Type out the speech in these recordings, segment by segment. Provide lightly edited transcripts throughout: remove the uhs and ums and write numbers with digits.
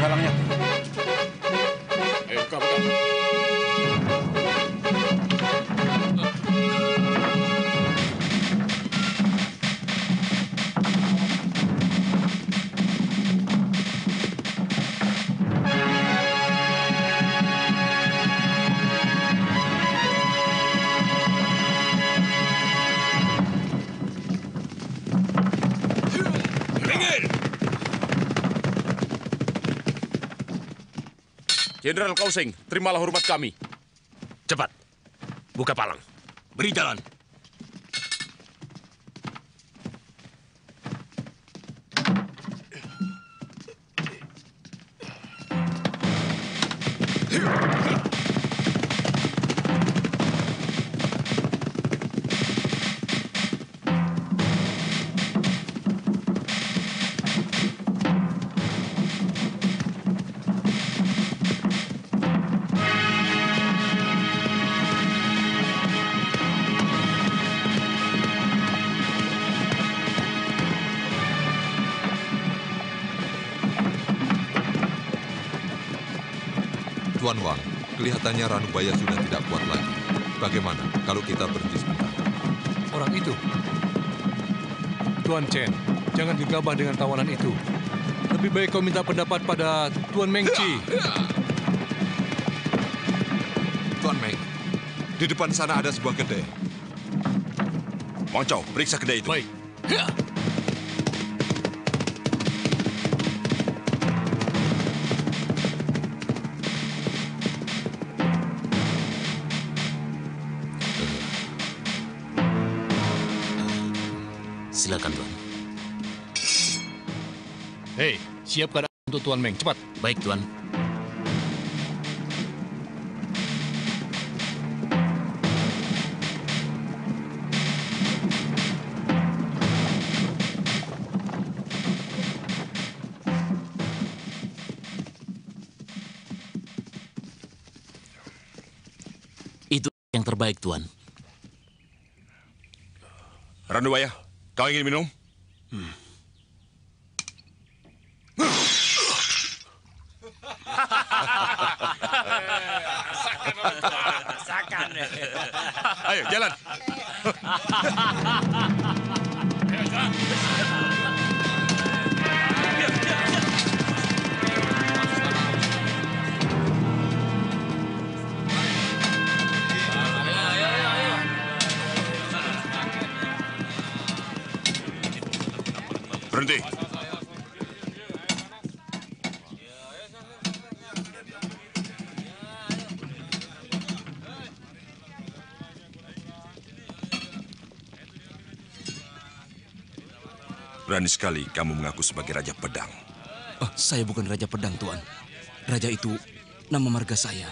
galangnya. Ayo, buka. Jenderal Kausing, terimalah hormat kami. Cepat, buka palang. Beri jalan. Tuan Wang, kelihatannya Ranubaya sudah tidak kuat lagi. Bagaimana kalau kita berhenti sebentar? Orang itu? Tuan Chen, jangan gegabah dengan tawanan itu. Lebih baik kau minta pendapat pada Tuan Meng Chi. Tuan Meng, di depan sana ada sebuah kedai. Wang Chao, periksa kedai itu. Baik. Silakan, Tuan. Hei, siap keadaan untuk Tuan Meng. Cepat. Baik, Tuan. terbaik, Tuan. Ranubaya, kau ingin minum? Ayo, jalan. Berhenti. Berani sekali kamu mengaku sebagai Raja Pedang. Oh, saya bukan Raja Pedang, Tuan. Raja itu nama marga saya.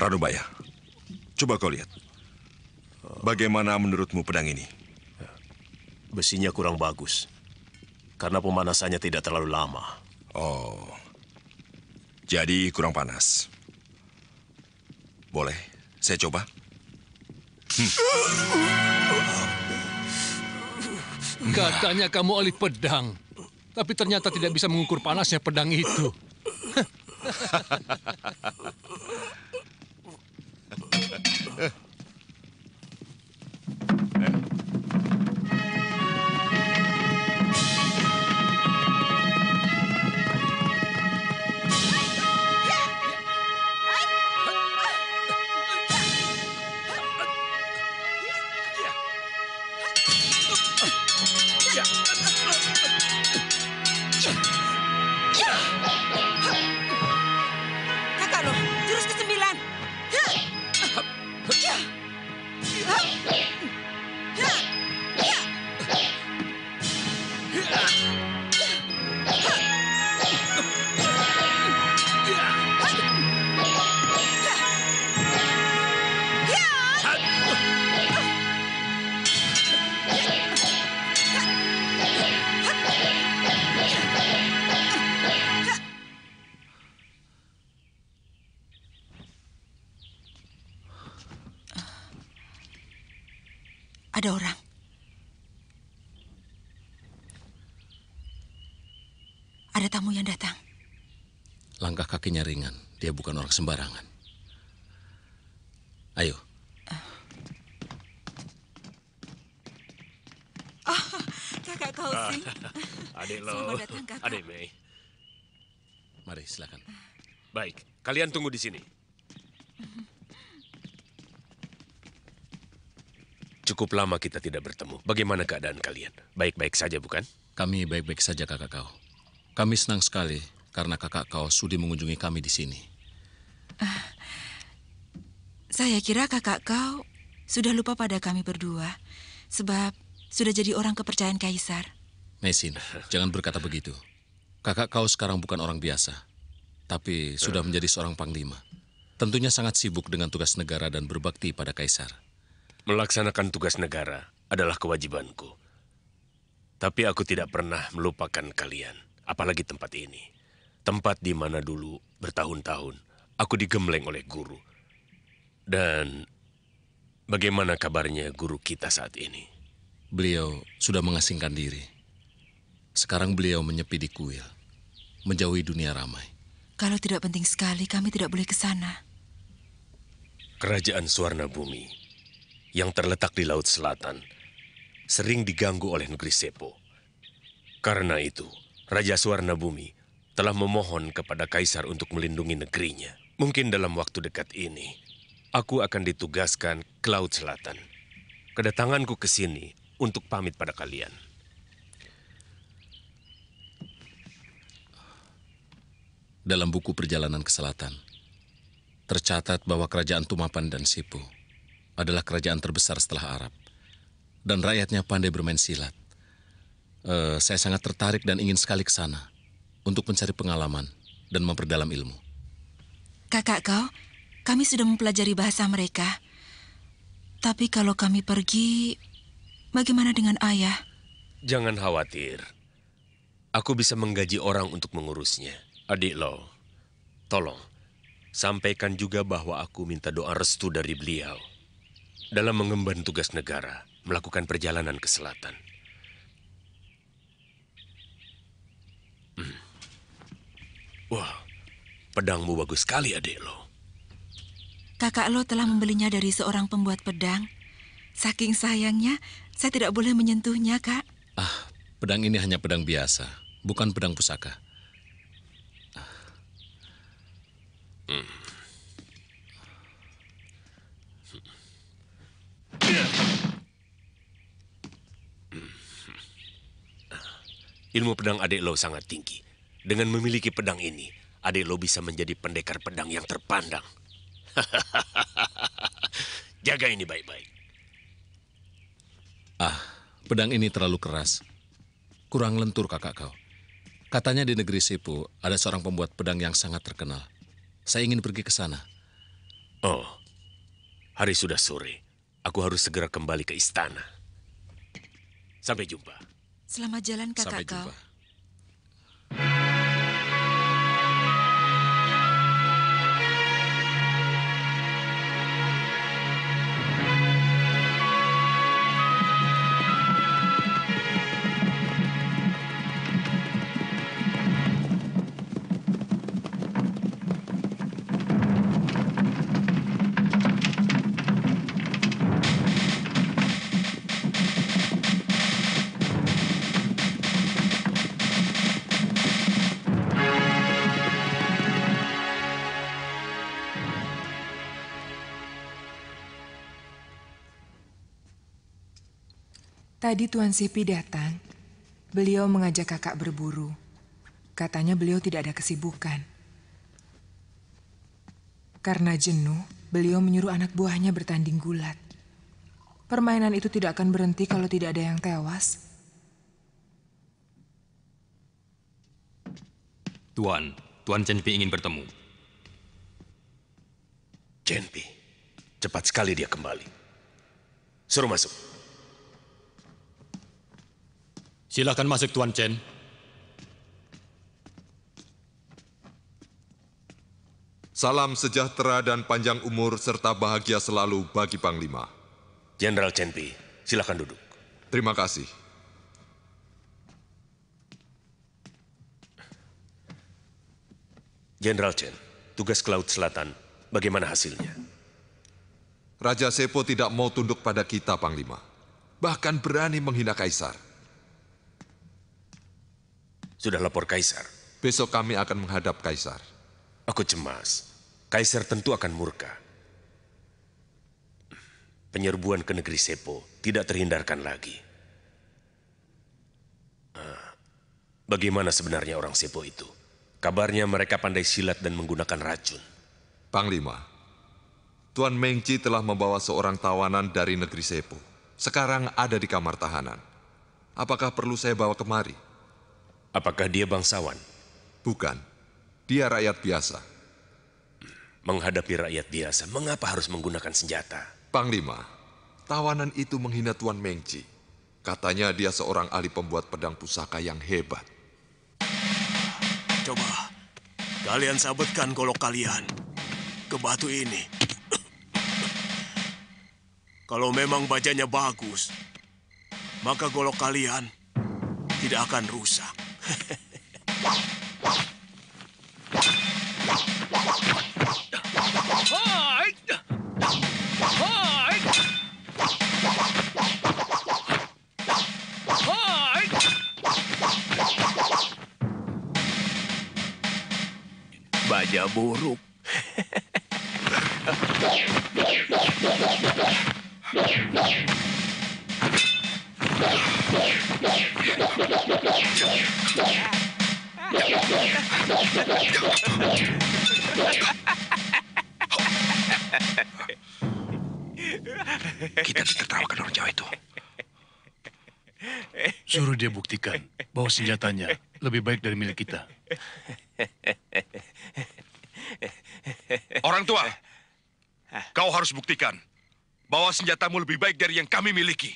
Ranubaya, coba kau lihat. Bagaimana menurutmu pedang ini? Besinya kurang bagus. Karena pemanasannya tidak terlalu lama. Oh, jadi kurang panas. Boleh, saya coba. Katanya kamu ahli pedang. Tapi ternyata tidak bisa mengukur panasnya pedang itu. Kakak loh, jurus ke-9. Ada orang. Ada tamu yang datang. Langkah kakinya ringan. Dia bukan orang sembarangan. Ayo. Kakak Kausing. Adik lo. Selamat datang, Kakak. Adik Mei. Mari, silakan. Baik, kalian tunggu di sini. Cukup lama kita tidak bertemu. Bagaimana keadaan kalian? Baik-baik saja, bukan? Kami baik-baik saja, kakak kau. Kami senang sekali karena kakak kau sudi mengunjungi kami di sini. Saya kira kakak kau sudah lupa pada kami berdua. Sebab sudah jadi orang kepercayaan Kaisar. Mesin, jangan berkata begitu. Kakak kau sekarang bukan orang biasa, tapi sudah menjadi seorang panglima. Tentunya sangat sibuk dengan tugas negara dan berbakti pada Kaisar. Melaksanakan tugas negara adalah kewajibanku. Tapi aku tidak pernah melupakan kalian, apalagi tempat ini. Tempat di mana dulu bertahun-tahun aku digembleng oleh guru. Dan bagaimana kabarnya guru kita saat ini? Beliau sudah mengasingkan diri. Sekarang beliau menyepi di kuil, menjauhi dunia ramai. Kalau tidak penting sekali, kami tidak boleh ke sana. Kerajaan Suwarna Bumi yang terletak di Laut Selatan sering diganggu oleh negeri Sepo. Karena itu, Raja Suwarna Bumi telah memohon kepada Kaisar untuk melindungi negerinya. Mungkin dalam waktu dekat ini, aku akan ditugaskan ke Laut Selatan. Kedatanganku ke sini untuk pamit pada kalian. Dalam buku perjalanan ke selatan, tercatat bahwa kerajaan Tumapan dan Sipu adalah kerajaan terbesar setelah Arab. Dan rakyatnya pandai bermain silat. Saya sangat tertarik dan ingin sekali ke sana untuk mencari pengalaman dan memperdalam ilmu. Kakak kau, kami sudah mempelajari bahasa mereka. Tapi kalau kami pergi, bagaimana dengan ayah? Jangan khawatir. Aku bisa menggaji orang untuk mengurusnya. Adik Lo, tolong sampaikan juga bahwa aku minta doa restu dari beliau dalam mengemban tugas negara, melakukan perjalanan ke selatan. Wah, pedangmu bagus sekali, adik Lo. Kakak Lo telah membelinya dari seorang pembuat pedang. Saking sayangnya, saya tidak boleh menyentuhnya, Kak. Pedang ini hanya pedang biasa, bukan pedang pusaka. Ilmu pedang adik Lo sangat tinggi. Dengan memiliki pedang ini, adik Lo bisa menjadi pendekar pedang yang terpandang. Jaga ini baik-baik. Pedang ini terlalu keras. Kurang lentur kakak kau. Katanya di negeri Sepo ada seorang pembuat pedang yang sangat terkenal. Saya ingin pergi ke sana. Oh, hari sudah sore. Aku harus segera kembali ke istana. Sampai jumpa. Selamat jalan, kakak Sampai kau. jumpa. Tadi Tuan Sepi datang. Beliau mengajak kakak berburu. Katanya beliau tidak ada kesibukan. Karena jenuh, beliau menyuruh anak buahnya bertanding gulat. Permainan itu tidak akan berhenti kalau tidak ada yang tewas. Tuan Cenpi ingin bertemu. Cenpi, cepat sekali dia kembali. Suruh masuk. Silakan masuk Tuan Chen. Salam sejahtera dan panjang umur serta bahagia selalu bagi Panglima. Jenderal Cenpi, silakan duduk. Terima kasih. Jenderal Chen, tugas ke Laut Selatan, bagaimana hasilnya? Raja Sepo tidak mau tunduk pada kita, Panglima. Bahkan berani menghina Kaisar. Sudah lapor Kaisar. Besok kami akan menghadap Kaisar. Aku cemas. Kaisar tentu akan murka. Penyerbuan ke negeri Sepo tidak terhindarkan lagi. Bagaimana sebenarnya orang Sepo itu? Kabarnya mereka pandai silat dan menggunakan racun. Panglima, Tuan Mengci telah membawa seorang tawanan dari negeri Sepo. Sekarang ada di kamar tahanan. Apakah perlu saya bawa kemari? Apakah dia bangsawan? Bukan. Dia rakyat biasa. Menghadapi rakyat biasa, mengapa harus menggunakan senjata? Panglima, tawanan itu menghina Tuan Mengci. Katanya dia seorang ahli pembuat pedang pusaka yang hebat. Coba, kalian sabetkan golok kalian ke batu ini. Kalau memang bajanya bagus, maka golok kalian tidak akan rusak. Baja buruk. Kita ditertawakan orang Jawa itu. Suruh dia buktikan bahwa senjatanya lebih baik dari milik kita. Orang tua, kau harus buktikan Bawa senjatamu lebih baik dari yang kami miliki.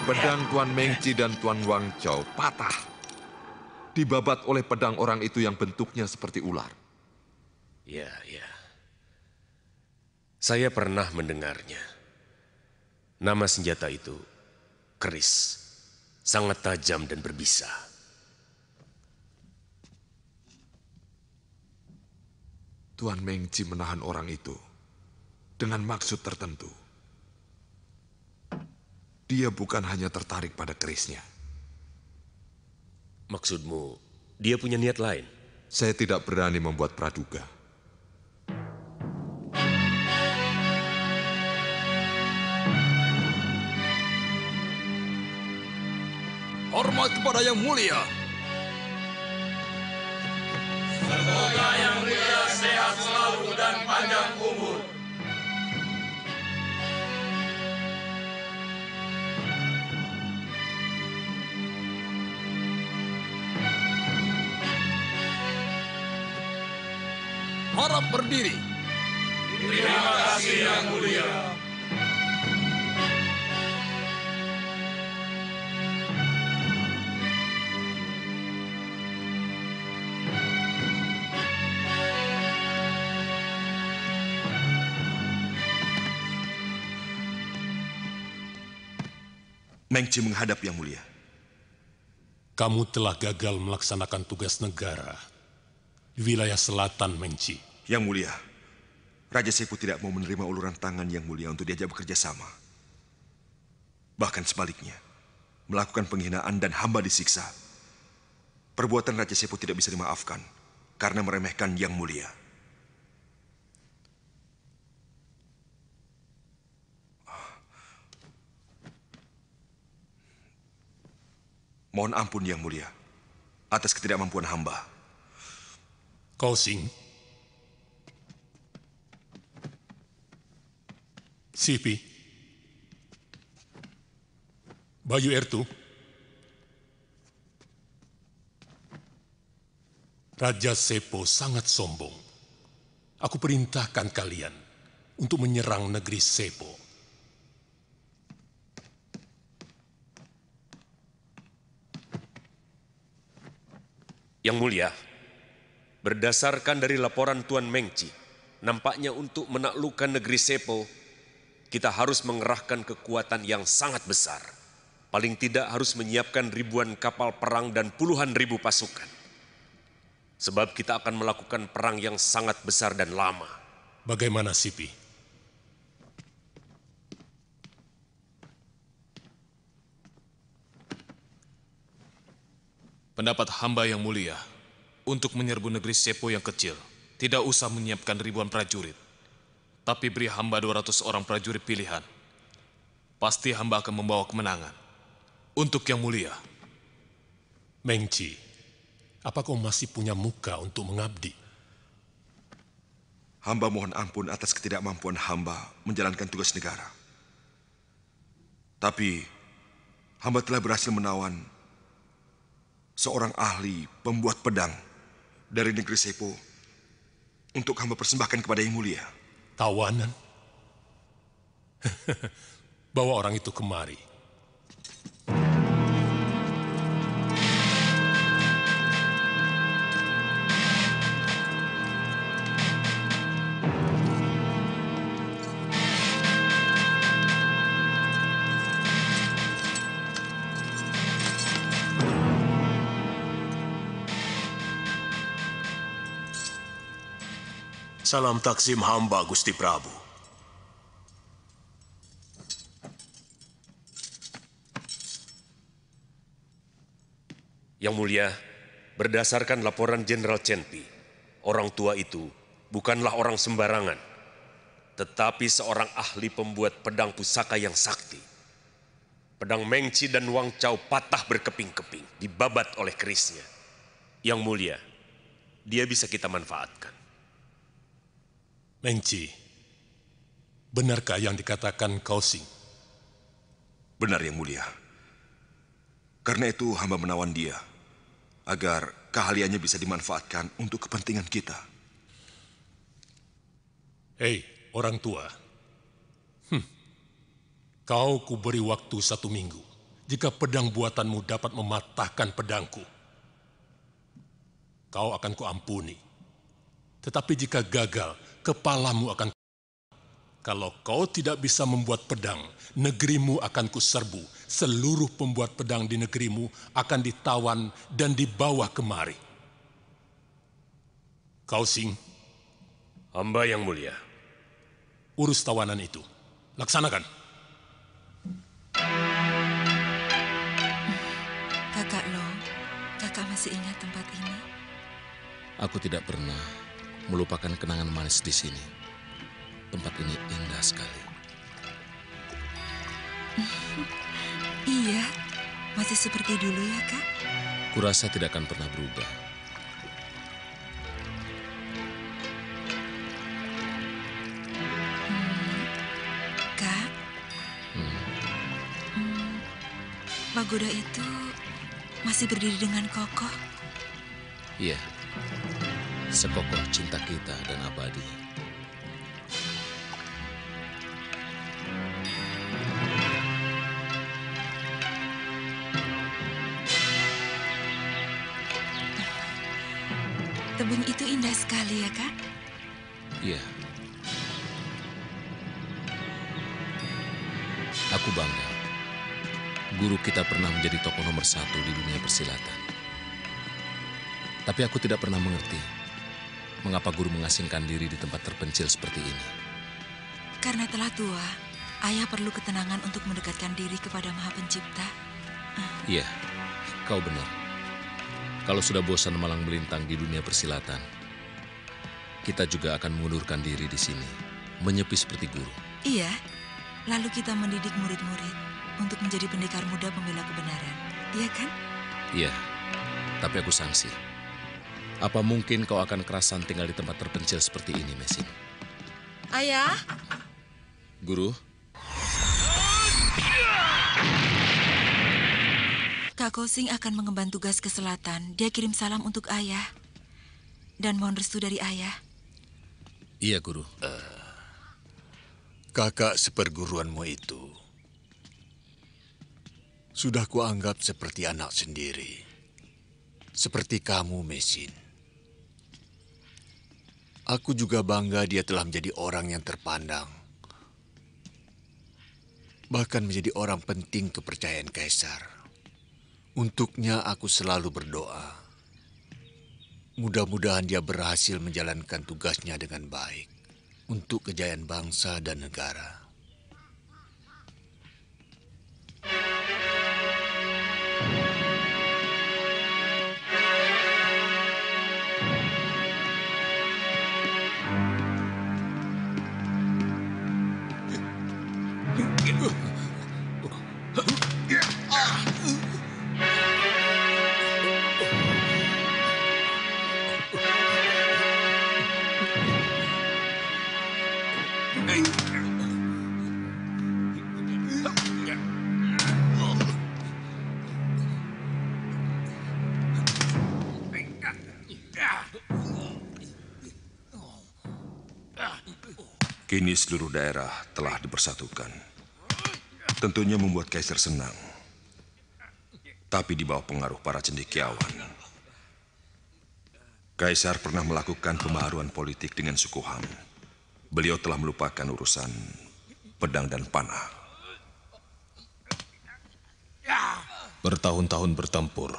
Pedang Tuan Mengci dan Tuan Wang Chao patah. Dibabat oleh pedang orang itu yang bentuknya seperti ular. Ya. Saya pernah mendengarnya. Nama senjata itu keris. Sangat tajam dan berbisa. Tuan Mengci menahan orang itu dengan maksud tertentu. Dia bukan hanya tertarik pada kerisnya. Maksudmu, dia punya niat lain? Saya tidak berani membuat praduga. Hormat kepada Yang Mulia. Semoga Yang Mulia sehat selalu dan panjang umur. Harap berdiri. Terima kasih Yang Mulia. Mengci menghadap Yang Mulia. Kamu telah gagal melaksanakan tugas negara di wilayah selatan Mengci. Yang Mulia, Raja Sepu tidak mau menerima uluran tangan Yang Mulia untuk diajak bekerja sama. Bahkan sebaliknya, melakukan penghinaan dan hamba disiksa. Perbuatan Raja Sepu tidak bisa dimaafkan karena meremehkan Yang Mulia. Mohon ampun Yang Mulia atas ketidakmampuan hamba. Kosing, Sipi, Bayu Ertu, Raja Sepo sangat sombong. Aku perintahkan kalian untuk menyerang negeri Sepo. Yang Mulia, berdasarkan dari laporan Tuan Mengci, nampaknya untuk menaklukkan negeri Sepo, kita harus mengerahkan kekuatan yang sangat besar. Paling tidak harus menyiapkan ribuan kapal perang dan puluhan ribu pasukan. Sebab kita akan melakukan perang yang sangat besar dan lama. Bagaimana, Sipi? Pendapat hamba Yang Mulia, untuk menyerbu negeri Sepo yang kecil, tidak usah menyiapkan ribuan prajurit. Tapi beri hamba 200 orang prajurit pilihan. Pasti hamba akan membawa kemenangan. Untuk Yang Mulia. Mengci, apa kau masih punya muka untuk mengabdi? Hamba mohon ampun atas ketidakmampuan hamba menjalankan tugas negara. Tapi, hamba telah berhasil menawan seorang ahli pembuat pedang dari negeri Sepo untuk hamba persembahkan kepada Yang Mulia. Tawanan? Bawa orang itu kemari. Salam taksim hamba, Gusti Prabu. Yang Mulia, berdasarkan laporan Jenderal Chenpi, orang tua itu bukanlah orang sembarangan, tetapi seorang ahli pembuat pedang pusaka yang sakti. Pedang Mengci dan Wang Chao patah berkeping-keping, dibabat oleh kerisnya. Yang mulia, dia bisa kita manfaatkan. Mengci, benarkah yang dikatakan Kaosing? Benar, Yang Mulia. Karena itu hamba menawan dia, agar keahliannya bisa dimanfaatkan untuk kepentingan kita. Hei, orang tua. Kau kuberi waktu 1 minggu. Jika pedang buatanmu dapat mematahkan pedangku, kau akan kuampuni. Tetapi jika gagal, kepalamu akan. Kalau kau tidak bisa membuat pedang, negerimu akan kuserbu. Seluruh pembuat pedang di negerimu akan ditawan dan dibawa kemari. Kaosing. Hamba yang mulia. Urus tawanan itu. Laksanakan. Kakak Lo, kakak masih ingat tempat ini? Aku tidak pernah melupakan kenangan manis di sini. Tempat ini indah sekali. Iya, masih seperti dulu ya, Kak? Kurasa tidak akan pernah berubah. Kak, pagoda itu masih berdiri dengan kokoh. Iya, sekokoh cinta kita dan abadi. Tebing itu indah sekali ya, Kak? Iya. Aku bangga. Guru kita pernah menjadi tokoh nomor 1 di dunia persilatan. Tapi aku tidak pernah mengerti mengapa guru mengasingkan diri di tempat terpencil seperti ini. Karena telah tua, ayah perlu ketenangan untuk mendekatkan diri kepada Maha Pencipta. Iya, kau benar. Kalau sudah bosan malang melintang di dunia persilatan, kita juga akan mengundurkan diri di sini, menyepi seperti guru. Iya, lalu kita mendidik murid-murid untuk menjadi pendekar muda pembela kebenaran. Iya kan? Iya, tapi aku sangsi. Apa mungkin kau akan kerasan tinggal di tempat terpencil seperti ini, Mesin? Ayah? Guru? Kak Kaosing akan mengemban tugas ke selatan. Dia kirim salam untuk ayah. Dan mohon restu dari ayah. Iya, Guru. Kakak seperguruanmu itu sudah kuanggap seperti anak sendiri. Seperti kamu, Mesin. Aku juga bangga dia telah menjadi orang yang terpandang. Bahkan menjadi orang penting kepercayaan Kaisar. Untuknya aku selalu berdoa. Mudah-mudahan dia berhasil menjalankan tugasnya dengan baik untuk kejayaan bangsa dan negara. Kini seluruh daerah telah dipersatukan. Tentunya membuat Kaisar senang. Tapi di bawah pengaruh para cendekiawan. Kaisar pernah melakukan pembaharuan politik dengan suku Han. Beliau telah melupakan urusan pedang dan panah. Bertahun-tahun bertempur.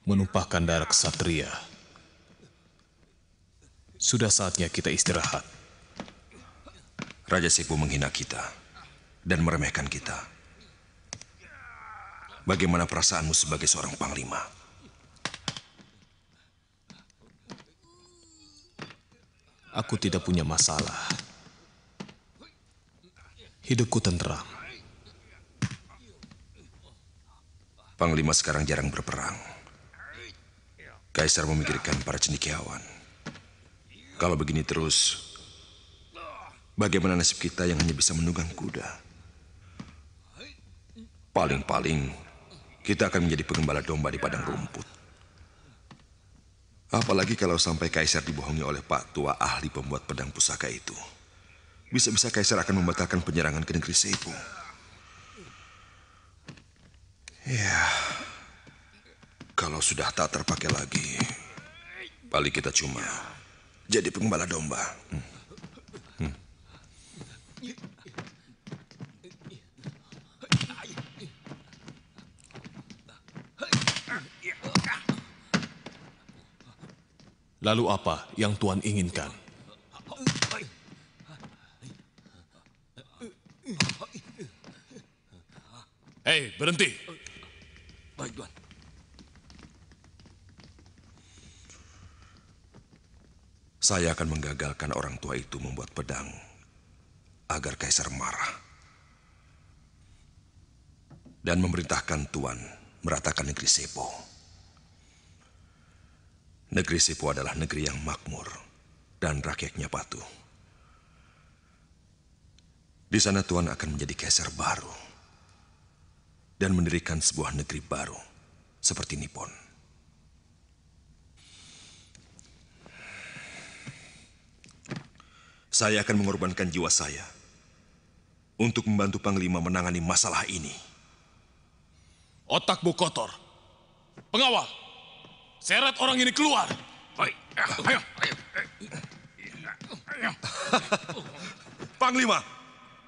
Menumpahkan darah ksatria. Sudah saatnya kita istirahat. Raja Sepo menghina kita dan meremehkan kita. Bagaimana perasaanmu sebagai seorang panglima? Aku tidak punya masalah. Hidupku tenteram. Panglima sekarang jarang berperang. Kaisar memikirkan para cendekiawan. Kalau begini terus, bagaimana nasib kita yang hanya bisa menunggang kuda? Paling-paling, kita akan menjadi pengembala domba di padang rumput. Apalagi kalau sampai Kaisar dibohongi oleh Pak Tua ahli pembuat pedang pusaka itu. Bisa-bisa Kaisar akan membatalkan penyerangan ke negeri Sepo. Ya, kalau sudah tak terpakai lagi, paling kita cuma jadi pengembala domba. Lalu apa yang Tuan inginkan? Hei, berhenti. Baik, Tuan. Saya akan menggagalkan orang tua itu membuat pedang agar Kaisar marah. Dan memerintahkan Tuan meratakan negeri Sepo. Negeri Sepo adalah negeri yang makmur dan rakyatnya patuh. Di sana Tuan akan menjadi Kaisar baru dan mendirikan sebuah negeri baru seperti Nippon. Saya akan mengorbankan jiwa saya untuk membantu Panglima menangani masalah ini. Otakmu kotor. Pengawal, seret orang ini keluar. Ayo. Panglima,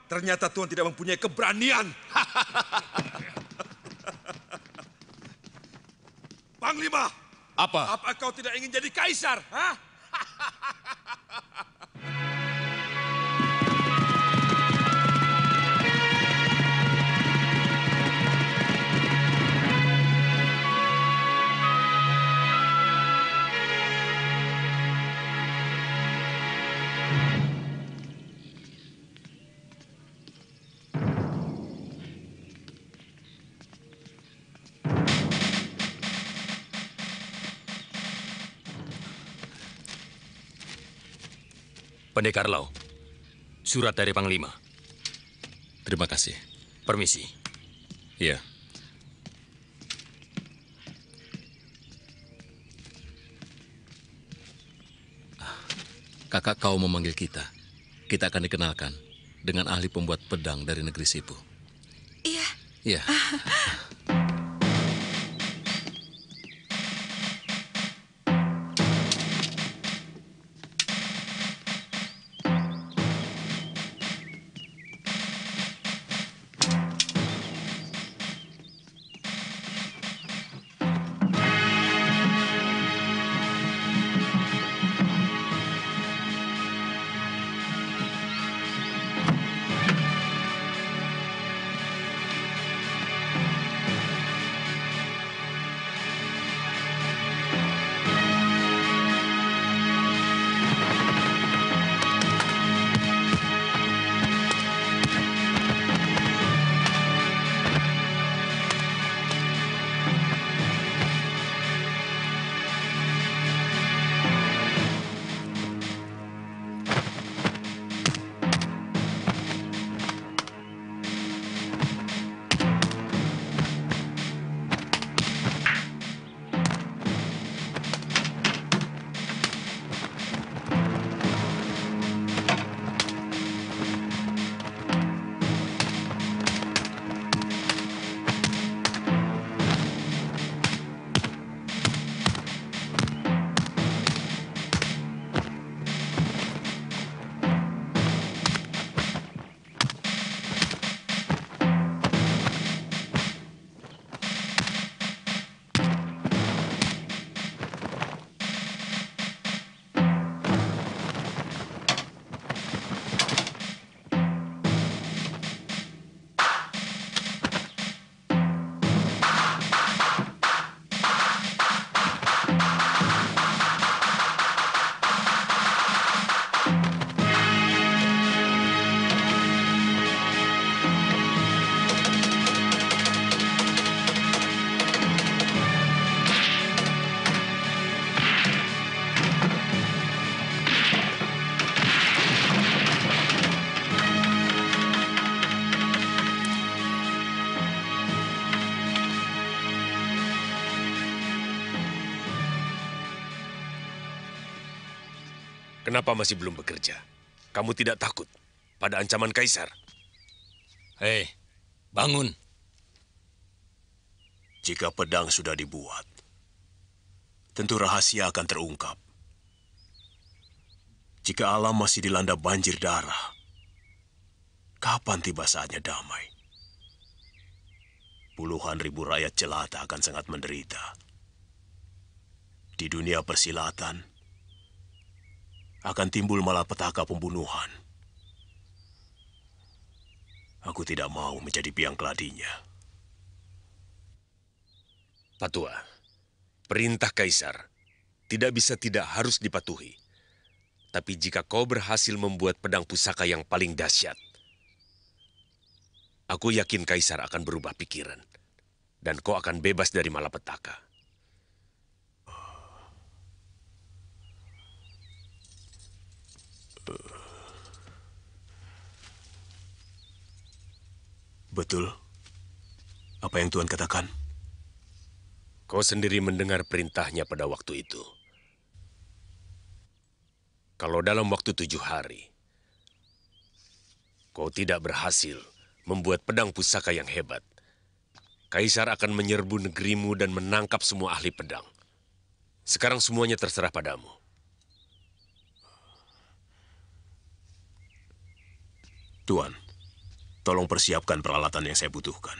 ternyata Tuan tidak mempunyai keberanian. Panglima, apa kau tidak ingin jadi kaisar? Hah? Pendekar Lau, surat dari Panglima. Terima kasih. Permisi. Iya. Kakak kau memanggil kita. Kita akan dikenalkan dengan ahli pembuat pedang dari negeri Sipu. Iya. Iya. Kenapa masih belum bekerja? Kamu tidak takut pada ancaman kaisar? Hei, bangun. Jika pedang sudah dibuat, tentu rahasia akan terungkap. Jika alam masih dilanda banjir darah, kapan tiba saatnya damai? Puluhan ribu rakyat jelata akan sangat menderita. Di dunia persilatan, akan timbul malapetaka pembunuhan. Aku tidak mau menjadi biang keladinya. Patua, perintah kaisar tidak bisa tidak harus dipatuhi. Tapi jika kau berhasil membuat pedang pusaka yang paling dahsyat, aku yakin kaisar akan berubah pikiran. Dan kau akan bebas dari malapetaka. Betul. Apa yang Tuan katakan? Kau sendiri mendengar perintahnya pada waktu itu. Kalau dalam waktu 7 hari, kau tidak berhasil membuat pedang pusaka yang hebat, kaisar akan menyerbu negerimu dan menangkap semua ahli pedang. Sekarang semuanya terserah padamu. Tuan, tolong persiapkan peralatan yang saya butuhkan.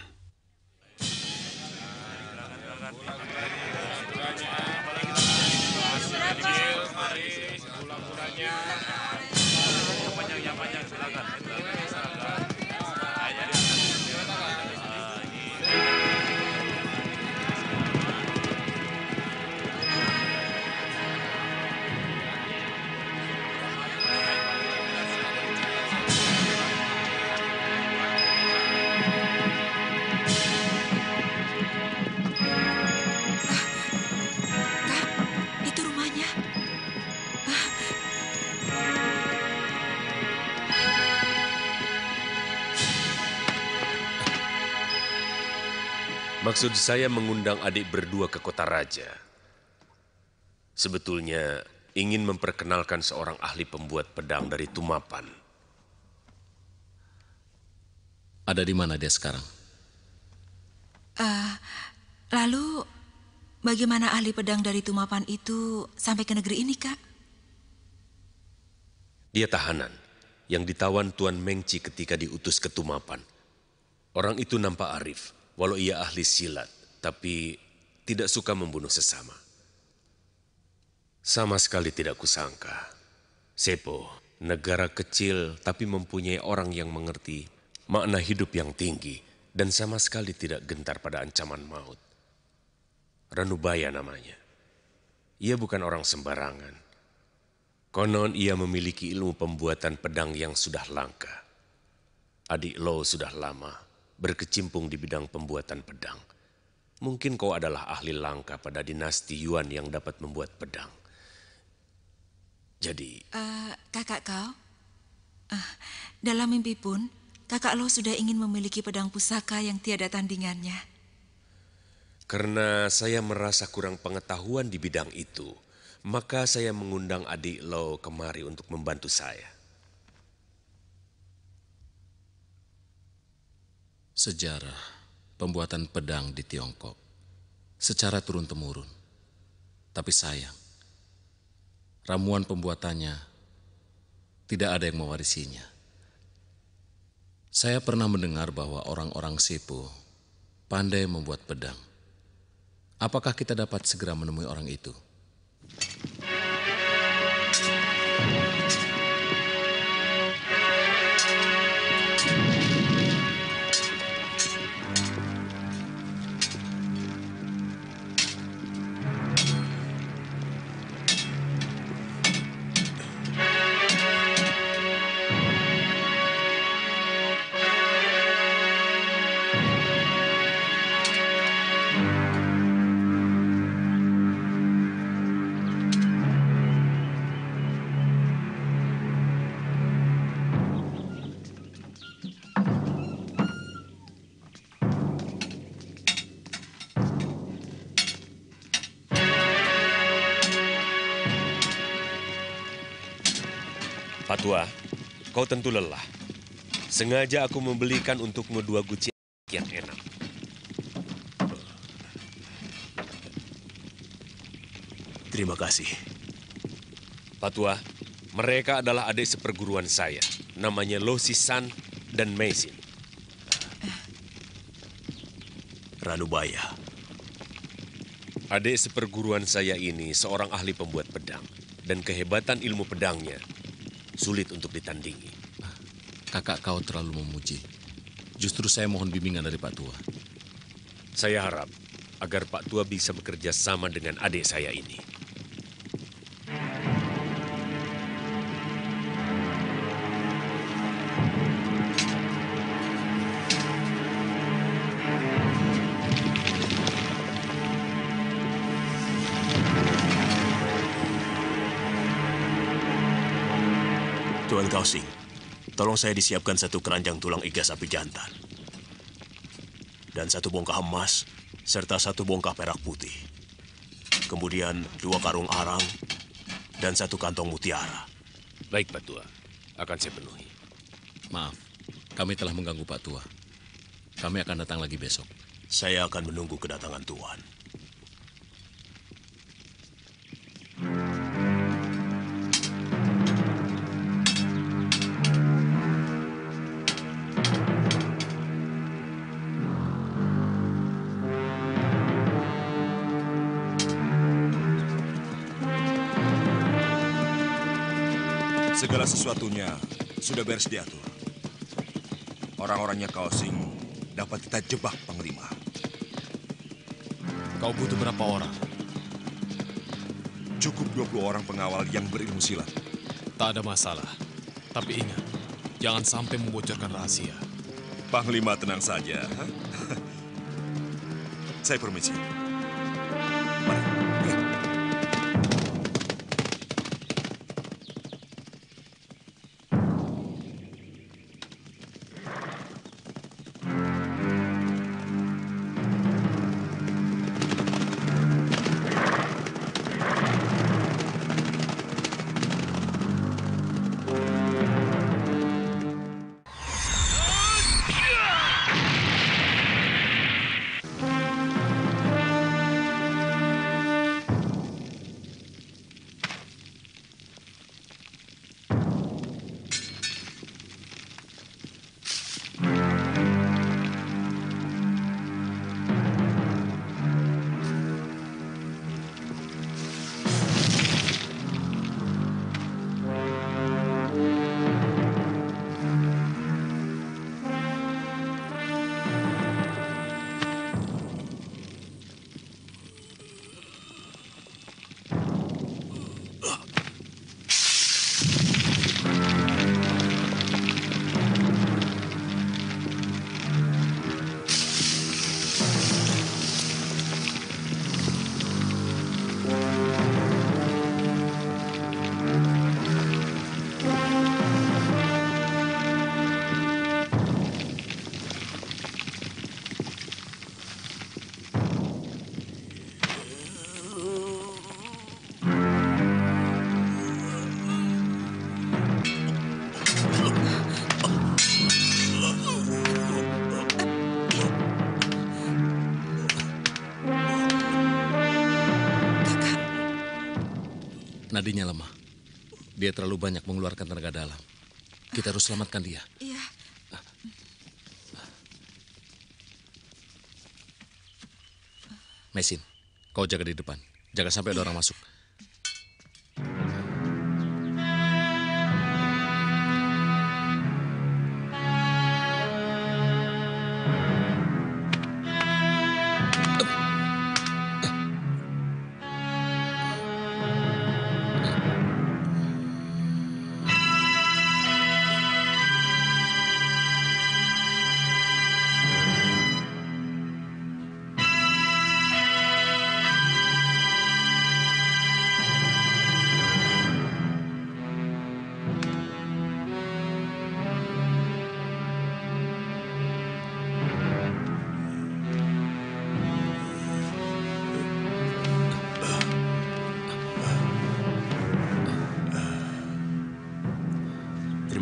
Maksud saya mengundang adik berdua ke kota raja. Sebetulnya ingin memperkenalkan seorang ahli pembuat pedang dari Tumapan. Ada di mana dia sekarang? Lalu bagaimana ahli pedang dari Tumapan itu sampai ke negeri ini, Kak? Dia tahanan yang ditawan Tuan Mengci ketika diutus ke Tumapan. Orang itu nampak arif, walau ia ahli silat, tapi tidak suka membunuh sesama. Sama sekali tidak kusangka. Sepo, negara kecil tapi mempunyai orang yang mengerti makna hidup yang tinggi dan sama sekali tidak gentar pada ancaman maut. Ranubaya namanya. Ia bukan orang sembarangan. Konon ia memiliki ilmu pembuatan pedang yang sudah langka. Adik Lo sudah lama berkecimpung di bidang pembuatan pedang. Mungkin kau adalah ahli langka pada dinasti Yuan yang dapat membuat pedang. Jadi... kakak kau? Dalam mimpi pun, kakak Lo sudah ingin memiliki pedang pusaka yang tiada tandingannya. Karena saya merasa kurang pengetahuan di bidang itu, maka saya mengundang adik Lo kemari untuk membantu saya. Sejarah pembuatan pedang di Tiongkok secara turun-temurun. Tapi sayang, ramuan pembuatannya tidak ada yang mewarisinya. Saya pernah mendengar bahwa orang-orang Sepo pandai membuat pedang. Apakah kita dapat segera menemui orang itu? Patua, kau tentu lelah. Sengaja aku membelikan untukmu 2 guci yang enak. Terima kasih. Patua, mereka adalah adik seperguruan saya. Namanya Losisan dan Meisin. Ranubaya. Adik seperguruan saya ini seorang ahli pembuat pedang. Dan kehebatan ilmu pedangnya sulit untuk ditandingi. Kakak kau terlalu memuji. Justru saya mohon bimbingan dari Pak Tua. Saya harap agar Pak Tua bisa bekerja sama dengan adik saya ini. Tuan Kausing, tolong saya disiapkan 1 keranjang tulang iga sapi jantan. Dan 1 bongkah emas, serta 1 bongkah perak putih. Kemudian 2 karung arang, dan 1 kantong mutiara. Baik, Pak Tua. Akan saya penuhi. Maaf, kami telah mengganggu Pak Tua. Kami akan datang lagi besok. Saya akan menunggu kedatangan Tuan. Segala sesuatunya sudah beres diatur. Orang-orangnya Kausing dapat kita jebak, Panglima. Kau butuh berapa orang? Cukup 20 orang pengawal yang berilmu silat. Tak ada masalah. Tapi ingat, jangan sampai membocorkan rahasia. Panglima tenang saja. Saya permisi. Nadinya lemah. Dia terlalu banyak mengeluarkan tenaga dalam. Kita harus selamatkan dia. Iya. Meisin, kau jaga di depan. Jangan sampai ada orang masuk.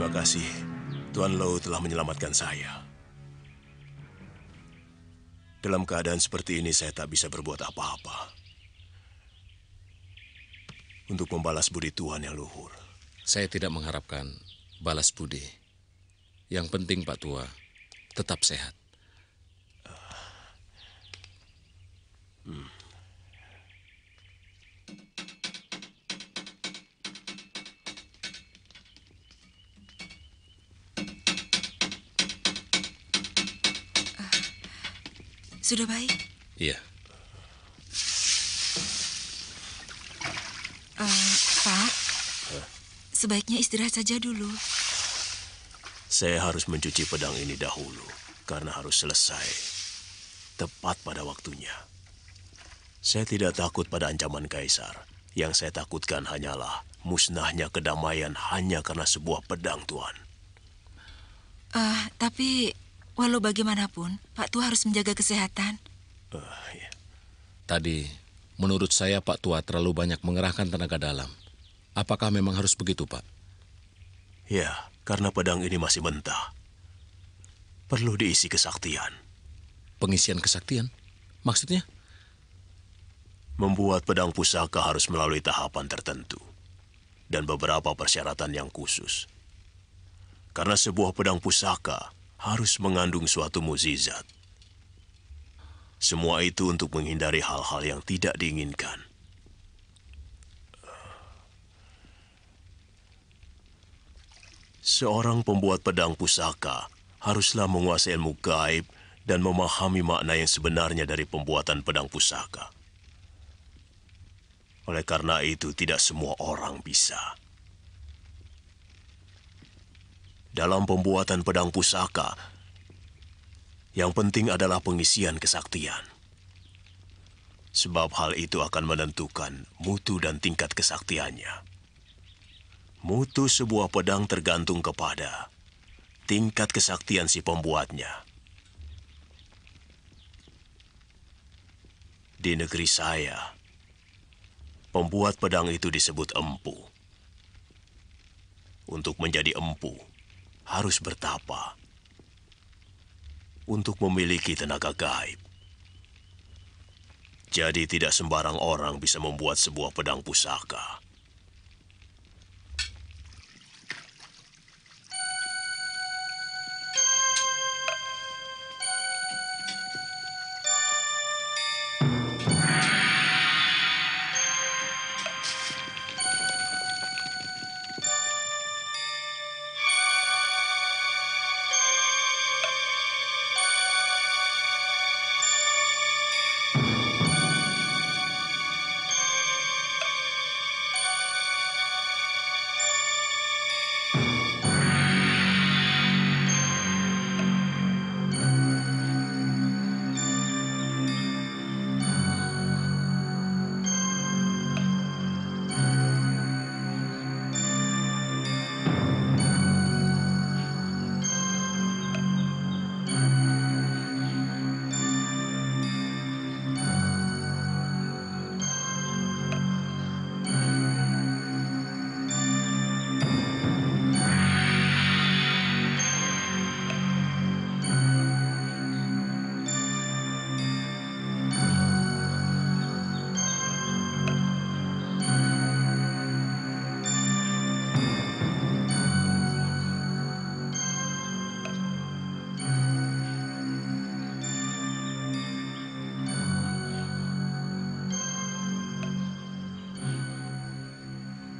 Terima kasih, Tuan Low telah menyelamatkan saya. Dalam keadaan seperti ini, saya tak bisa berbuat apa-apa untuk membalas budi Tuan yang luhur. Saya tidak mengharapkan balas budi. Yang penting, Pak Tua, tetap sehat. Sudah baik? Iya. Pak, sebaiknya istirahat saja dulu. Saya harus mencuci pedang ini dahulu, karena harus selesai tepat pada waktunya. Saya tidak takut pada ancaman Kaisar. Yang saya takutkan hanyalah musnahnya kedamaian hanya karena sebuah pedang, Tuan. Tapi walau bagaimanapun, Pak Tua harus menjaga kesehatan. Ya. Tadi, menurut saya Pak Tua terlalu banyak mengerahkan tenaga dalam. Apakah memang harus begitu, Pak? Ya, karena pedang ini masih mentah. Perlu diisi kesaktian. Pengisian kesaktian? Maksudnya? Membuat pedang pusaka harus melalui tahapan tertentu. Dan beberapa persyaratan yang khusus. Karena sebuah pedang pusaka harus mengandung suatu mukjizat. Semua itu untuk menghindari hal-hal yang tidak diinginkan. Seorang pembuat pedang pusaka haruslah menguasai ilmu gaib dan memahami makna yang sebenarnya dari pembuatan pedang pusaka. Oleh karena itu, tidak semua orang bisa. Dalam pembuatan pedang pusaka, yang penting adalah pengisian kesaktian. Sebab hal itu akan menentukan mutu dan tingkat kesaktiannya. Mutu sebuah pedang tergantung kepada tingkat kesaktian si pembuatnya. Di negeri saya, pembuat pedang itu disebut empu. Untuk menjadi empu, harus bertapa. Untuk memiliki tenaga gaib. Jadi tidak sembarang orang bisa membuat sebuah pedang pusaka.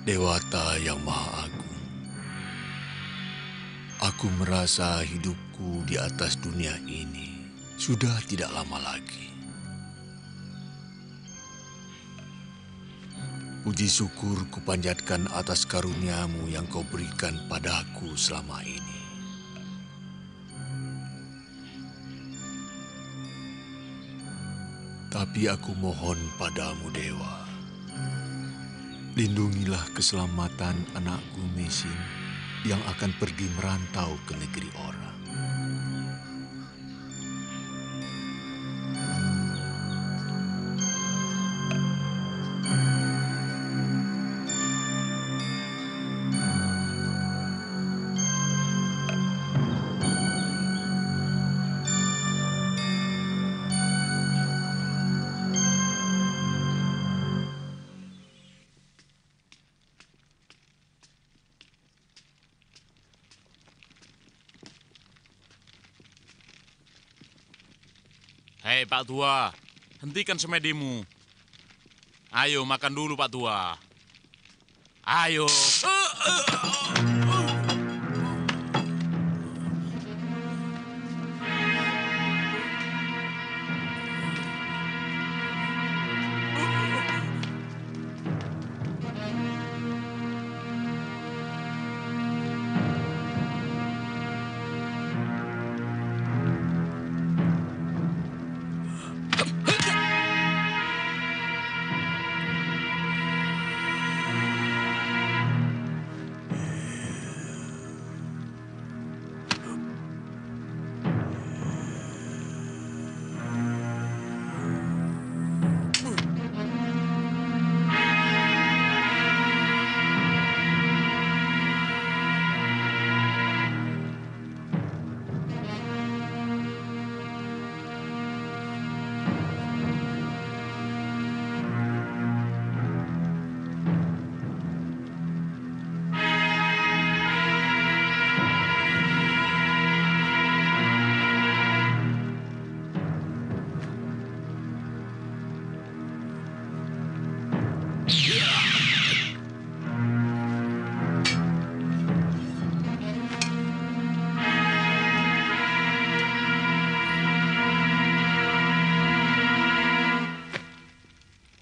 Dewata yang Maha Agung, aku merasa hidupku di atas dunia ini sudah tidak lama lagi. Puji syukur kupanjatkan atas karuniamu yang kau berikan padaku selama ini. Tapi aku mohon padamu, Dewa. Lindungilah keselamatan anakku Mesin yang akan pergi merantau ke negeri orang. Hei Pak Tua, hentikan semedimu. Ayo makan dulu Pak Tua. Ayo.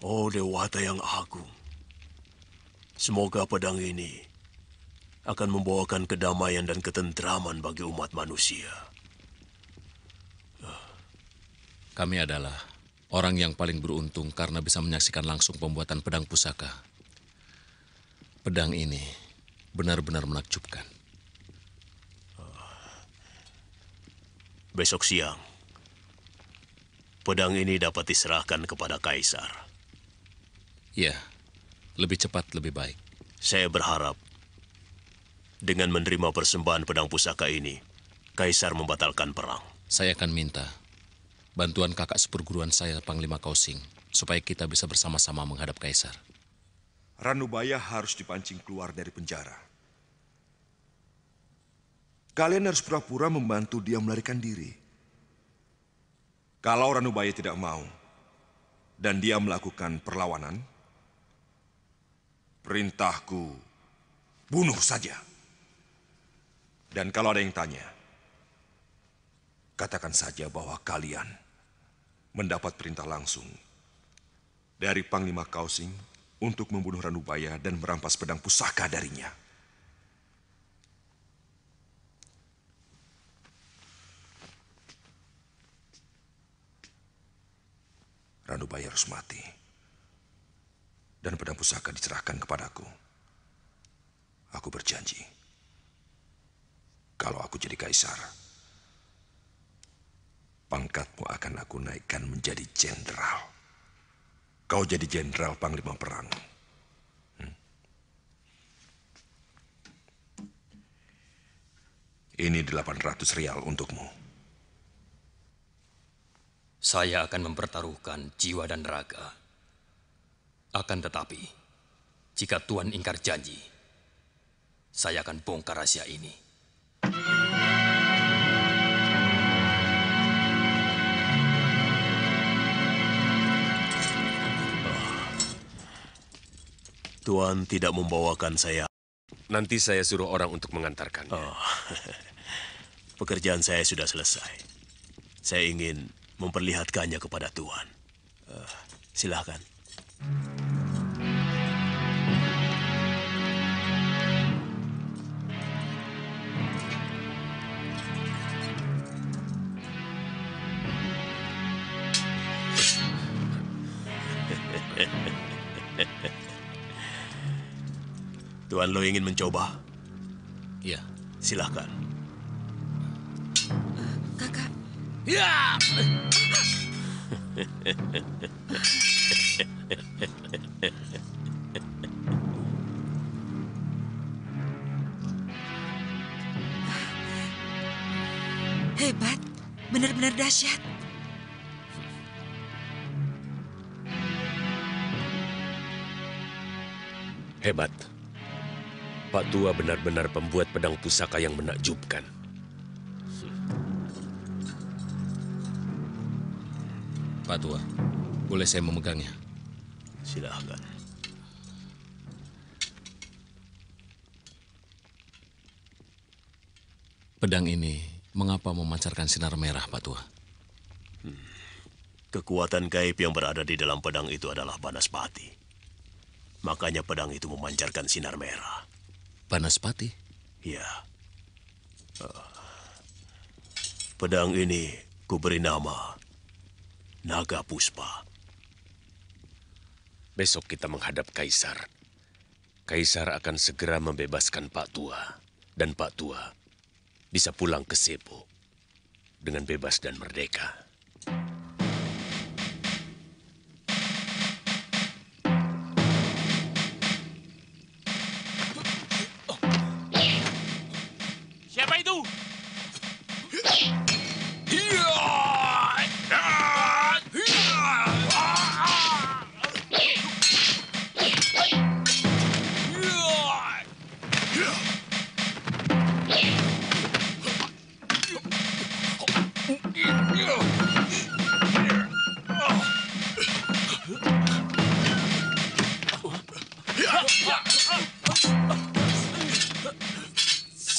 Oh Dewata yang agung, semoga pedang ini akan membawakan kedamaian dan ketentraman bagi umat manusia. Kami adalah orang yang paling beruntung karena bisa menyaksikan langsung pembuatan pedang pusaka. Pedang ini benar-benar menakjubkan. Besok siang, pedang ini dapat diserahkan kepada Kaisar. Ya, lebih cepat lebih baik. Saya berharap dengan menerima persembahan pedang pusaka ini, Kaisar membatalkan perang. Saya akan minta bantuan kakak seperguruan saya, Panglima Kausing, supaya kita bisa bersama-sama menghadap Kaisar. Ranubaya harus dipancing keluar dari penjara. Kalian harus pura-pura membantu dia melarikan diri. Kalau Ranubaya tidak mau dan dia melakukan perlawanan, perintahku, bunuh saja. Dan kalau ada yang tanya, katakan saja bahwa kalian mendapat perintah langsung dari Panglima Kausing untuk membunuh Ranubaya dan merampas pedang pusaka darinya. Ranubaya harus mati. Dan pedang pusaka diserahkan kepadaku. Aku berjanji, kalau aku jadi kaisar, pangkatmu akan aku naikkan menjadi jenderal. Kau jadi jenderal panglima perang. Ini 800 rial untukmu. Saya akan mempertaruhkan jiwa dan raga. Akan tetapi, jika Tuan ingkar janji, saya akan bongkar rahasia ini. Tuan tidak membawakan saya. Nanti saya suruh orang untuk mengantarkannya. Pekerjaan saya sudah selesai. Saya ingin memperlihatkannya kepada Tuan. Silakan. Tuan Lo ingin mencoba? Iya. Silakan. Kakak. Ya! Hebat, benar-benar dahsyat. Hebat. Pak Tua benar-benar pembuat pedang pusaka yang menakjubkan. Pak Tua, boleh saya memegangnya? Silahkan. Pedang ini mengapa memancarkan sinar merah, Pak Tua? Kekuatan gaib yang berada di dalam pedang itu adalah Banaspati. Makanya pedang itu memancarkan sinar merah. Banaspati? Ya. Pedang ini kuberi nama Naga Puspa. Besok kita menghadap Kaisar. Kaisar akan segera membebaskan Pak Tua. Dan Pak Tua bisa pulang ke Sepo dengan bebas dan merdeka. Siapa itu?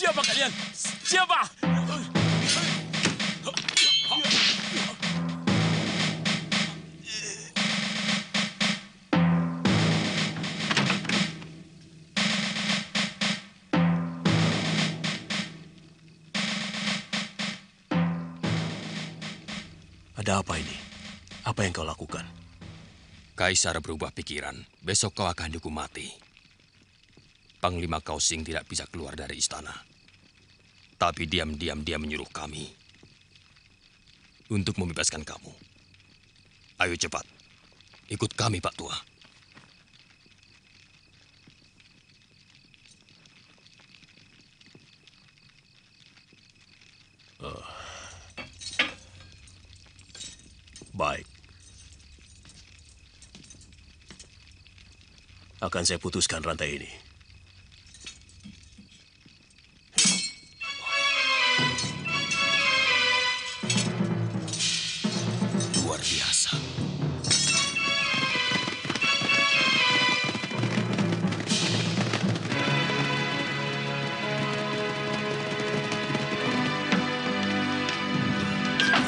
Siapa kalian? Siapa? Ada apa ini? Apa yang kau lakukan? Kaisar berubah pikiran. Besok kau akan dihukum mati. Panglima Kausing tidak bisa keluar dari istana. Tapi diam-diam dia menyuruh kami untuk membebaskan kamu. Ayo cepat, ikut kami, Pak Tua. Baik. Akan saya putuskan rantai ini. Luar biasa.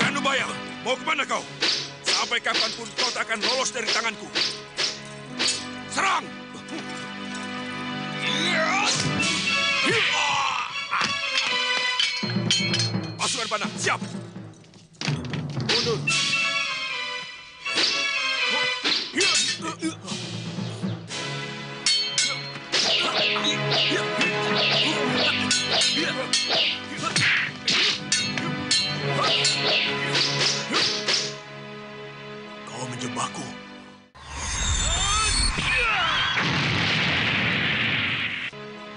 Ranubaya, mau kemana kau? Sampai kapanpun kau tak akan lolos dari tanganku. Serang! Pasukan panah, siap! Mundur! Kau menjebakku.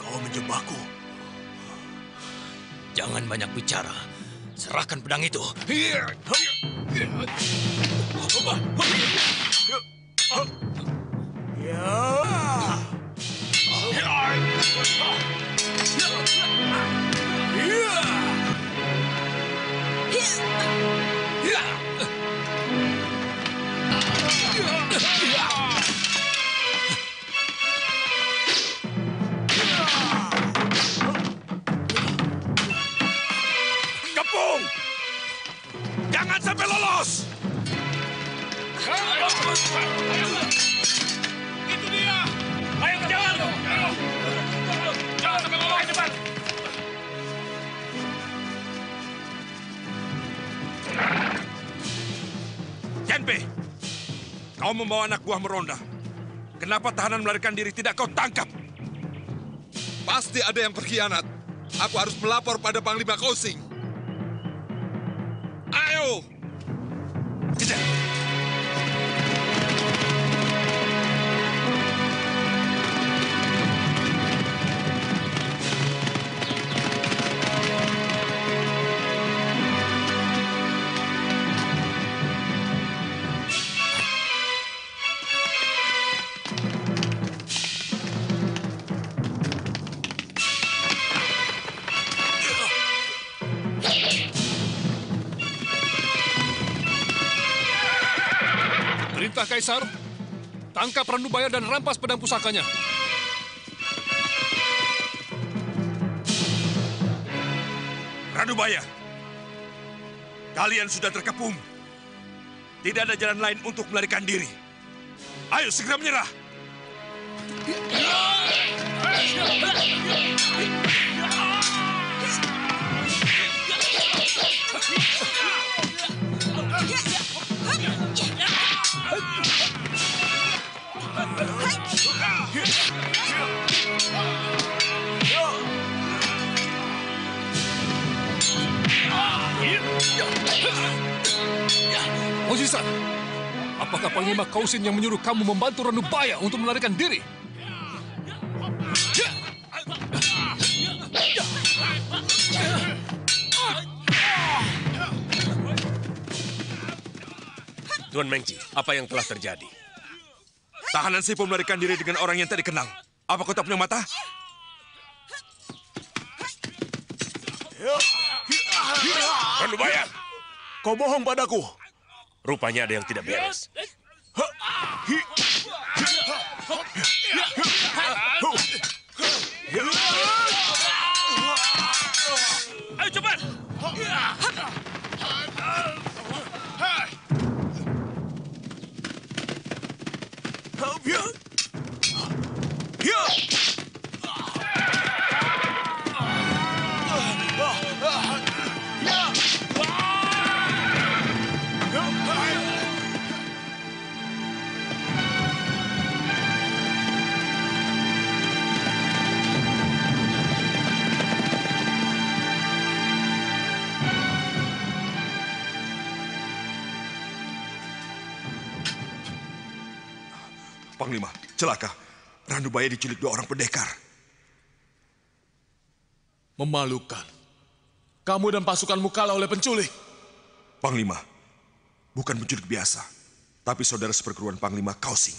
Kau menjebakku. Jangan banyak bicara. Serahkan pedang itu. Kepung! Jangan sampai lolos! Itu dia! Ayo kejar! Jangan sampai lolos! Cepat! Genpe, kau membawa anak buah meronda. Kenapa tahanan melarikan diri tidak kau tangkap? Pasti ada yang berkhianat. Aku harus melapor pada Panglima Kausing. Ayo! Kejar! perintah Kaisar, tangkap Ranubaya dan rampas pedang pusakanya. Ranubaya, kalian sudah terkepung. Tidak ada jalan lain untuk melarikan diri. Ayo segera menyerah. Ojisan, apakah Panglima Kausin yang menyuruh kamu membantu Ranubaya untuk melarikan diri? Tuan Mengci, apa yang telah terjadi? Tahanan Sipo melarikan diri dengan orang yang tak dikenal. Apa kau tak punya mata? Ranubaya! Kau bohong padaku. Rupanya ada yang tidak beres. Ayo cepat! Panglima, celaka. Ranubaya diculik 2 orang pendekar. Memalukan. Kamu dan pasukanmu kalah oleh penculik. Panglima, bukan penculik biasa, tapi saudara seperguruan Panglima Kausing.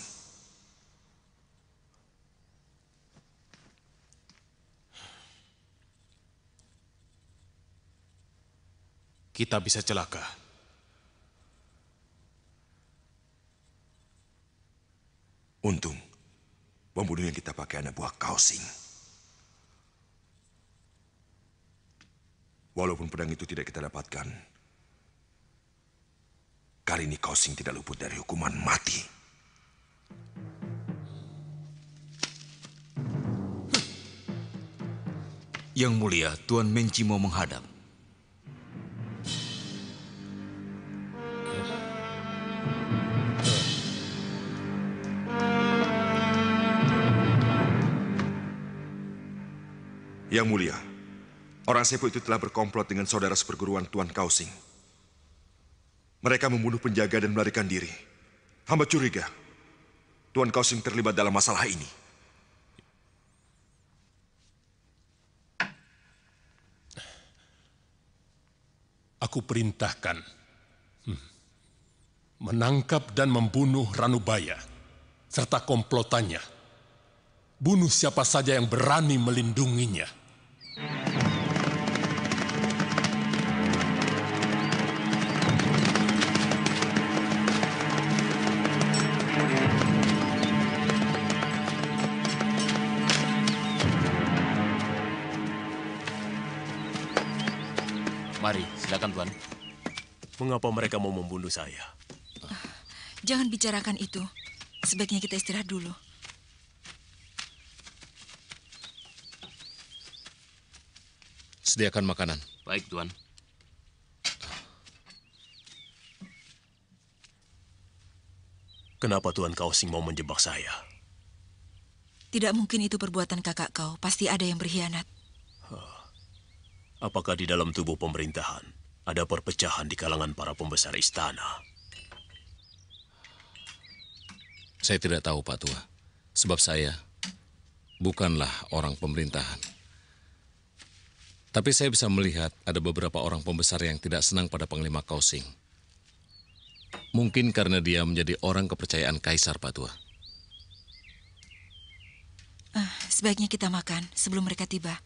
Kita bisa celaka. Untung, pembunuh yang kita pakai anak buah Kausing. Walaupun pedang itu tidak kita dapatkan, kali ini Kausing tidak luput dari hukuman mati. Yang mulia, Tuan Mengci mau menghadap. Yang mulia, orang Sepo itu telah berkomplot dengan saudara seperguruan Tuan Kausing. Mereka membunuh penjaga dan melarikan diri. Hamba curiga, Tuan Kausing terlibat dalam masalah ini. Aku perintahkan menangkap dan membunuh Ranubaya serta komplotannya. Bunuh siapa saja yang berani melindunginya. Mari, silakan Tuan. Mengapa mereka mau membunuh saya? Jangan bicarakan itu. Sebaiknya kita istirahat dulu. Sediakan makanan. Baik, Tuan. Kenapa Tuan Kausing mau menjebak saya? Tidak mungkin itu perbuatan kakak kau. Pasti ada yang berkhianat. Apakah di dalam tubuh pemerintahan ada perpecahan di kalangan para pembesar istana? Saya tidak tahu, Pak Tua. Sebab saya bukanlah orang pemerintahan. Tapi saya bisa melihat ada beberapa orang pembesar yang tidak senang pada Panglima Kausing. Mungkin karena dia menjadi orang kepercayaan Kaisar, Pak Tua. Sebaiknya kita makan sebelum mereka tiba.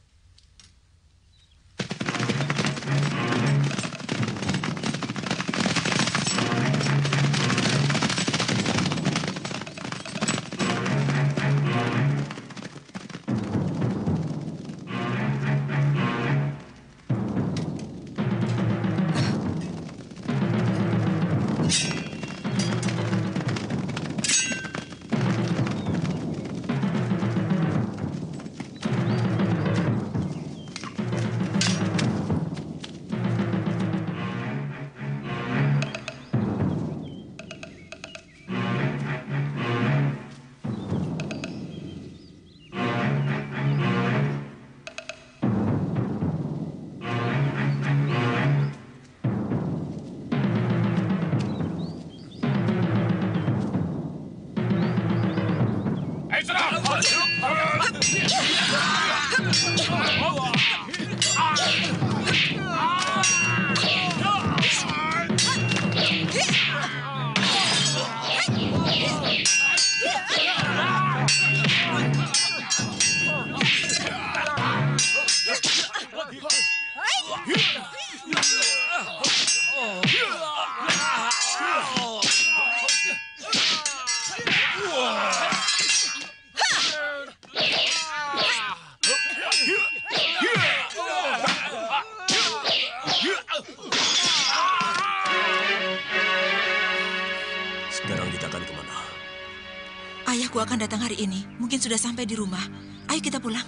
ibu akan datang hari ini. Mungkin sudah sampai di rumah. Ayo kita pulang.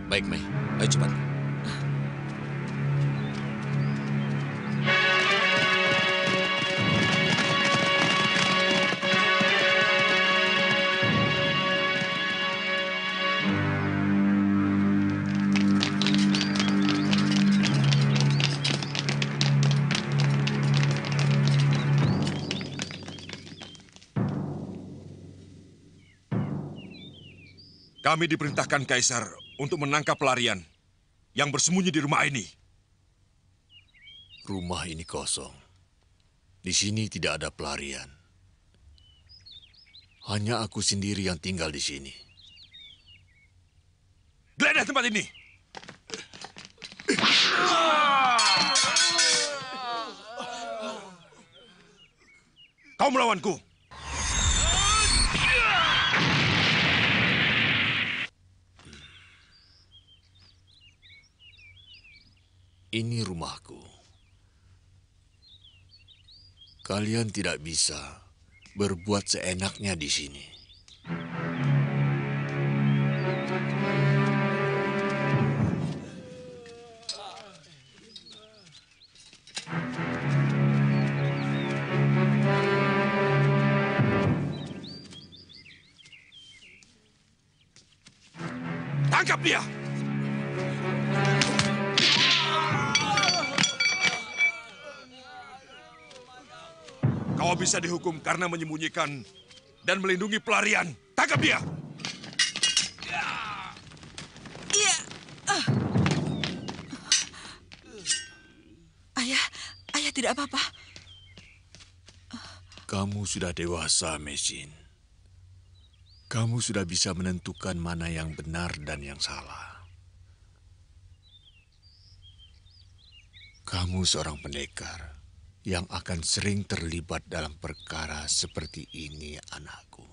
Baik, Mei. Ayo cepat. Kami diperintahkan Kaisar untuk menangkap pelarian yang bersembunyi di rumah ini. Rumah ini kosong. Di sini tidak ada pelarian. Hanya aku sendiri yang tinggal di sini. Geledah tempat ini! Kau melawanku! Ini rumahku. Kalian tidak bisa berbuat seenaknya di sini. Tangkap dia! Kau bisa dihukum karena menyembunyikan dan melindungi pelarian. Tangkap dia! Iya. Ayah tidak apa-apa. Kamu sudah dewasa, Mejin. Kamu sudah bisa menentukan mana yang benar dan yang salah. Kamu seorang pendekar yang akan sering terlibat dalam perkara seperti ini, anakku.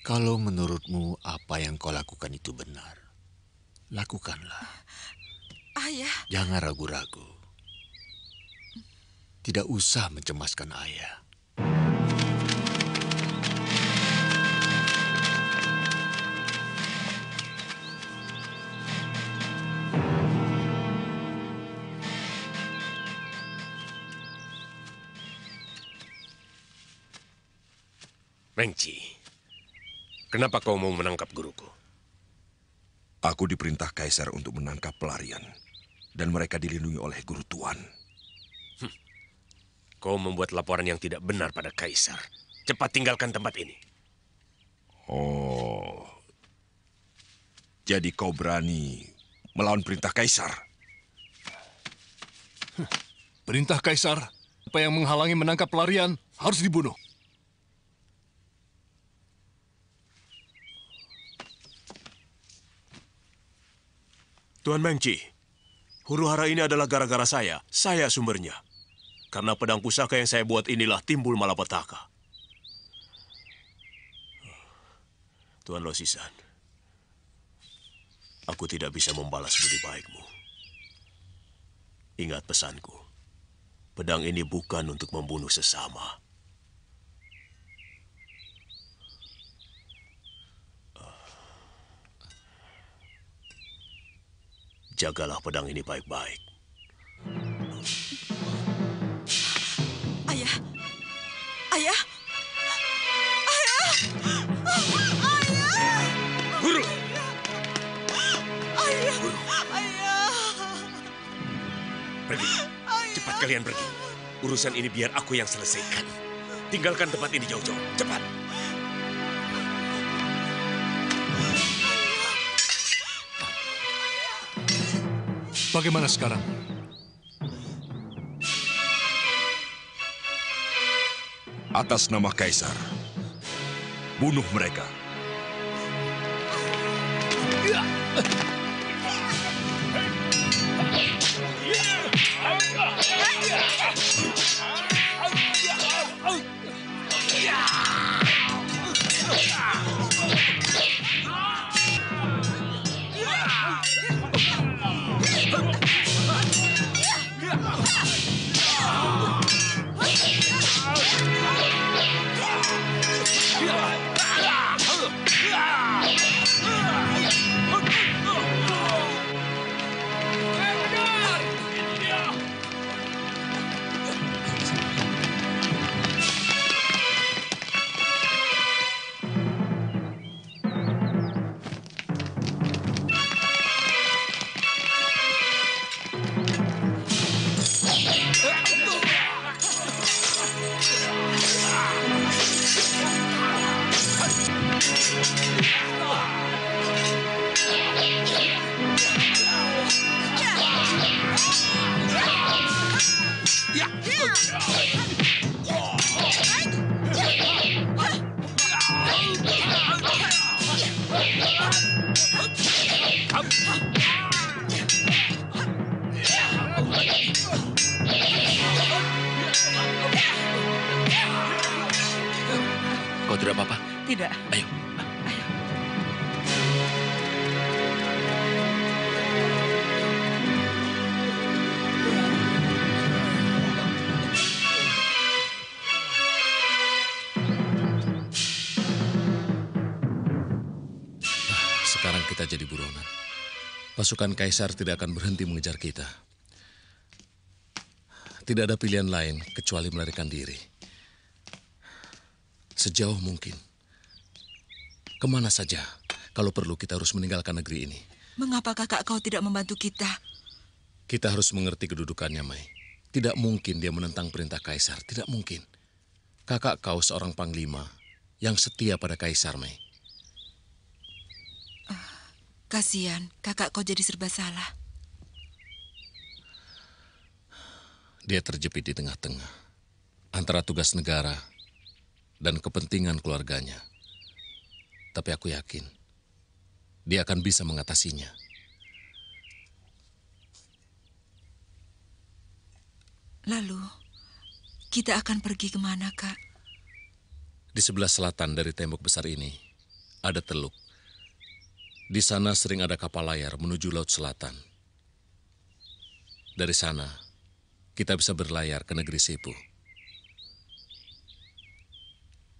Kalau menurutmu apa yang kau lakukan itu benar, lakukanlah. Ayah. Jangan ragu-ragu. Tidak usah mencemaskan ayah. Mengci, kenapa kau mau menangkap guruku? Aku diperintah Kaisar untuk menangkap pelarian. Dan mereka dilindungi oleh guru tuan. Kau membuat laporan yang tidak benar pada Kaisar. Cepat tinggalkan tempat ini. Oh, jadi kau berani melawan perintah Kaisar? Perintah Kaisar, apa yang menghalangi menangkap pelarian harus dibunuh. Tuan Mengci, huru-hara ini adalah gara-gara saya. Saya sumbernya. Karena pedang pusaka yang saya buat inilah timbul malapetaka. Tuan Losisan, aku tidak bisa membalas budi baikmu. Ingat pesanku, pedang ini bukan untuk membunuh sesama. Jagalah pedang ini baik-baik. Ayah. Ayah. Ayah. Ayah. Guru. Ayah. Guru. Ayah. Pergi. Cepat kalian pergi. Urusan ini biar aku yang selesaikan. Tinggalkan tempat ini jauh-jauh. Cepat. Bagaimana sekarang? Atas nama Kaisar, bunuh mereka. Kau tidak apa-apa? Tidak. Ayo. Sekarang kita jadi buronan. Pasukan Kaisar tidak akan berhenti mengejar kita. Tidak ada pilihan lain kecuali melarikan diri. Sejauh mungkin. Kemana saja, kalau perlu kita harus meninggalkan negeri ini. Mengapa kakak kau tidak membantu kita? Kita harus mengerti kedudukannya, Mai. Tidak mungkin dia menentang perintah Kaisar, tidak mungkin. Kakak kau seorang panglima yang setia pada Kaisar, Mai. Kasihan, kakak kau jadi serba salah. Dia terjepit di tengah-tengah antara tugas negara dan kepentingan keluarganya. Tapi aku yakin dia akan bisa mengatasinya. Lalu, kita akan pergi kemana, Kak? Di sebelah selatan dari tembok besar ini ada teluk. Di sana sering ada kapal layar menuju Laut Selatan. Dari sana, kita bisa berlayar ke negeri Sepu.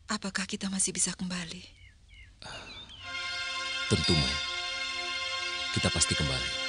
Apakah kita masih bisa kembali? Tentu, Mai. Kita pasti kembali.